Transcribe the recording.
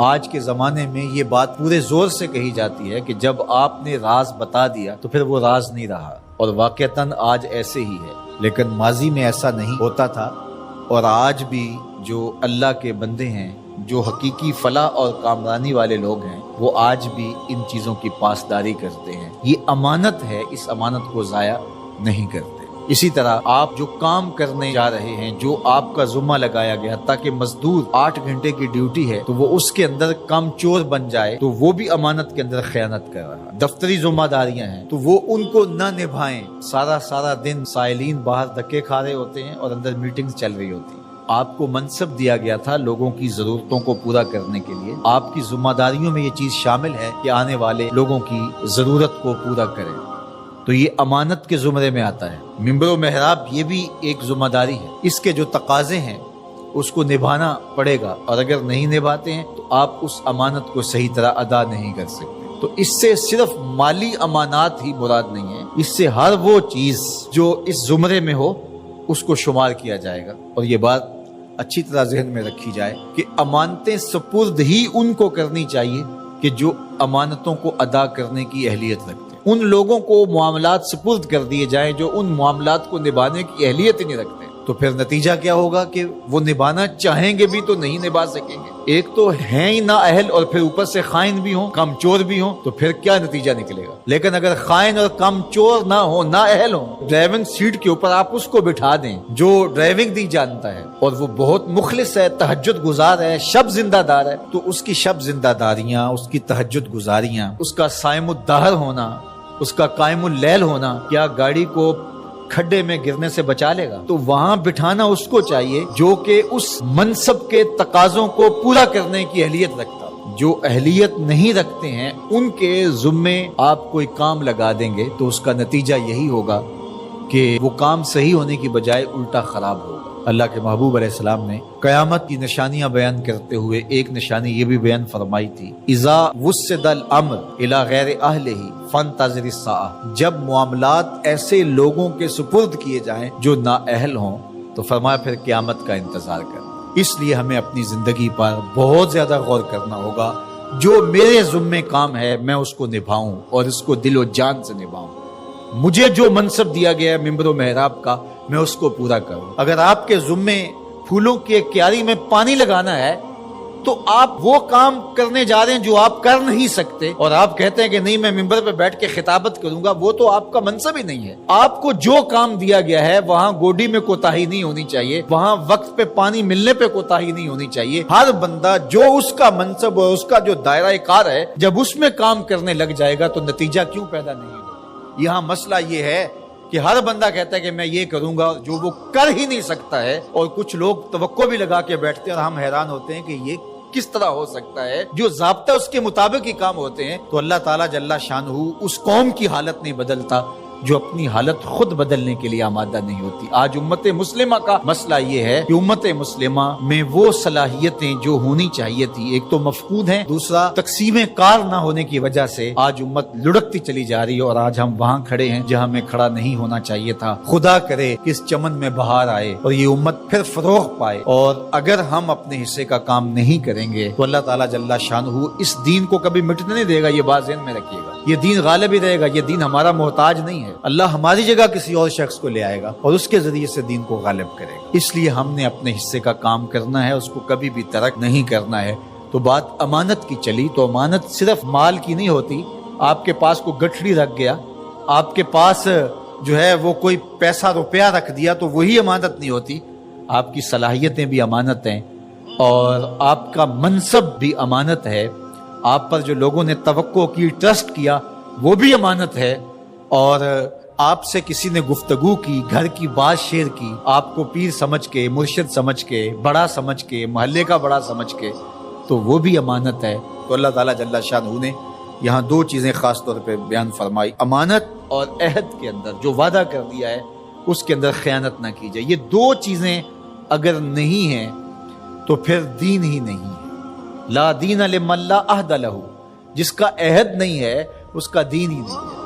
آج کے زمانے میں یہ بات پورے زور سے کہی جاتی ہے کہ جب آپ نے راز بتا دیا تو پھر وہ راز نہیں رہا، اور واقعتاً آج ایسے ہی ہے، لیکن ماضی میں ایسا نہیں ہوتا تھا۔ اور آج بھی جو اللہ کے بندے ہیں، جو حقیقی فلاح اور کامرانی والے لوگ ہیں، وہ آج بھی ان چیزوں کی پاسداری کرتے ہیں۔ یہ امانت ہے، اس امانت کو ضائع نہیں کرتے۔ اسی طرح آپ جو کام کرنے جا رہے ہیں، جو آپ کا ذمہ لگایا گیا، تاکہ مزدور 8 گھنٹے کی ڈیوٹی ہے تو وہ اس کے اندر کام چور بن جائے تو وہ بھی امانت کے اندر خیانت کر رہا ہے۔ دفتری ذمہ داریاں ہیں تو وہ ان کو نہ نبھائیں، سارا دن سائلین باہر دھکے کھا رہے ہوتے ہیں اور اندر میٹنگز چل رہی ہوتی ہیں۔ آپ کو منصب دیا گیا تھا لوگوں کی ضرورتوں کو پورا کرنے کے لیے، آپ کی ذمہ داریوں میں یہ چیز شامل ہے کہ آنے والے لوگوں کی ضرورت کو پورا کریں، تو یہ امانت کے زمرے میں آتا ہے۔ ممبر و محراب یہ بھی ایک ذمہ داری ہے، اس کے جو تقاضے ہیں اس کو نبھانا پڑے گا، اور اگر نہیں نبھاتے ہیں تو آپ اس امانت کو صحیح طرح ادا نہیں کر سکتے۔ تو اس سے صرف مالی امانات ہی مراد نہیں ہے، اس سے ہر وہ چیز جو اس زمرے میں ہو اس کو شمار کیا جائے گا۔ اور یہ بات اچھی طرح ذہن میں رکھی جائے کہ امانتیں سپرد ہی ان کو کرنی چاہیے کہ جو امانتوں کو ادا کرنے کی اہلیت رکھتے ہیں۔ ان لوگوں کو معاملات سپرد کر دیے جائیں جو ان معاملات کو نبھانے کی اہلیت ہی نہیں رکھتے، تو پھر نتیجہ کیا ہوگا کہ وہ نبھانا چاہیں گے بھی تو نہیں نبھا سکیں گے۔ ایک تو ہیں ہی نا اہل، اور پھر اوپر سے خائن بھی ہوں، کم چور بھی ہوں، تو پھر کیا نتیجہ نکلے گا؟ لیکن اگر خائن اور کم چور نہ ہو، نا اہل ہوں، ڈرائیونگ سیٹ کے اوپر آپ اس کو بٹھا دیں جو ڈرائیونگ دی جانتا ہے اور وہ بہت مخلص ہے، تہجد گزار ہے، شب زندہ دار ہے، تو اس کی شب زندہ داریاں، اس کی تہجد گزاریاں، اس کا صائم الدہر ہونا، اس کا قائم اللیل ہونا، کیا گاڑی کو کھڈے میں گرنے سے بچا لے گا؟ تو وہاں بٹھانا اس کو چاہیے جو کہ اس منصب کے تقاضوں کو پورا کرنے کی اہلیت رکھتا ہو۔ جو اہلیت نہیں رکھتے ہیں ان کے ذمے آپ کوئی کام لگا دیں گے تو اس کا نتیجہ یہی ہوگا کہ وہ کام صحیح ہونے کی بجائے الٹا خراب ہوگا۔ اللہ کے محبوب علیہ السلام نے قیامت کی نشانیاں بیان کرتے ہوئے ایک نشانی یہ بھی بیان فرمائی تھی، اذا وسد الامر الی غیر اہلہ فانتظر الساعہ، جب معاملات ایسے لوگوں کے سپرد کیے جائیں جو نااہل ہوں تو فرمایا پھر قیامت کا انتظار کر۔ اس لیے ہمیں اپنی زندگی پر بہت زیادہ غور کرنا ہوگا، جو میرے ذمے کام ہے میں اس کو نبھاؤں اور اس کو دل و جان سے نبھاؤں۔ مجھے جو منصب دیا گیا ہے ممبر و محراب کا، میں اس کو پورا کروں۔ اگر آپ کے ذمے پھولوں کی ایک کیاری میں پانی لگانا ہے تو آپ وہ کام کرنے جا رہے ہیں جو آپ کر نہیں سکتے، اور آپ کہتے ہیں کہ نہیں میں ممبر پہ بیٹھ کے خطابت کروں گا، وہ تو آپ کا منصب ہی نہیں ہے۔ آپ کو جو کام دیا گیا ہے وہاں گوڈی میں کوتاہی نہیں ہونی چاہیے، وہاں وقت پہ پانی ملنے پہ کوتاہی نہیں ہونی چاہیے۔ ہر بندہ جو اس کا منصب اور اس کا جو دائرہ کار ہے، جب اس میں کام کرنے لگ جائے گا تو نتیجہ کیوں پیدا نہیں ہوگا؟ یہاں مسئلہ یہ ہے کہ ہر بندہ کہتا ہے کہ میں یہ کروں گا جو وہ کر ہی نہیں سکتا ہے، اور کچھ لوگ توقع بھی لگا کے بیٹھتے ہیں اور ہم حیران ہوتے ہیں کہ یہ کس طرح ہو سکتا ہے، جو ضابطہ اس کے مطابق ہی کام ہوتے ہیں۔ تو اللہ تعالیٰ جل شانہ اس قوم کی حالت نہیں بدلتا جو اپنی حالت خود بدلنے کے لیے آمادہ نہیں ہوتی۔ آج امت مسلمہ کا مسئلہ یہ ہے کہ امت مسلمہ میں وہ صلاحیتیں جو ہونی چاہیے تھی، ایک تو مفقود ہیں، دوسرا تقسیم کار نہ ہونے کی وجہ سے آج امت لڑکتی چلی جا رہی ہے، اور آج ہم وہاں کھڑے ہیں جہاں ہمیں کھڑا نہیں ہونا چاہیے تھا۔ خدا کرے کہ اس چمن میں بہار آئے اور یہ امت پھر فروغ پائے، اور اگر ہم اپنے حصے کا کام نہیں کریں گے تو اللہ تعالیٰ جل شانہ اس دین کو کبھی مٹنے نہیں دے گا۔ یہ بات ذہن میں رکھیے گا، یہ دین غالب ہی رہے گا، یہ دین ہمارا محتاج نہیں ہے۔ اللہ ہماری جگہ کسی اور شخص کو لے آئے گا اور اس کے ذریعے سے دین کو غالب کرے گا۔ اس لیے ہم نے اپنے حصے کا کام کرنا ہے، اس کو کبھی بھی ترک نہیں کرنا ہے۔ تو بات امانت کی چلی، تو امانت صرف مال کی نہیں ہوتی۔ آپ کے پاس کوئی گٹھڑی رکھ گیا، آپ کے پاس جو ہے وہ کوئی پیسہ روپیہ رکھ دیا تو وہی امانت نہیں ہوتی۔ آپ کی صلاحیتیں بھی امانت ہیں، اور آپ کا منصب بھی امانت ہے۔ آپ پر جو لوگوں نے توقع کی، ٹرسٹ کیا، وہ بھی امانت ہے۔ اور آپ سے کسی نے گفتگو کی، گھر کی بات شیئر کی، آپ کو پیر سمجھ کے، مرشد سمجھ کے، بڑا سمجھ کے، محلے کا بڑا سمجھ کے، تو وہ بھی امانت ہے۔ تو اللہ تعالیٰ جل شانہ نے یہاں دو چیزیں خاص طور پہ بیان فرمائی، امانت اور عہد کے اندر جو وعدہ کر دیا ہے اس کے اندر خیانت نہ کی جائے۔ یہ دو چیزیں اگر نہیں ہیں تو پھر دین ہی نہیں ہے۔ لا دین لمن لا عہد لہ، جس کا عہد نہیں ہے اس کا دین ہی نہیں ہے۔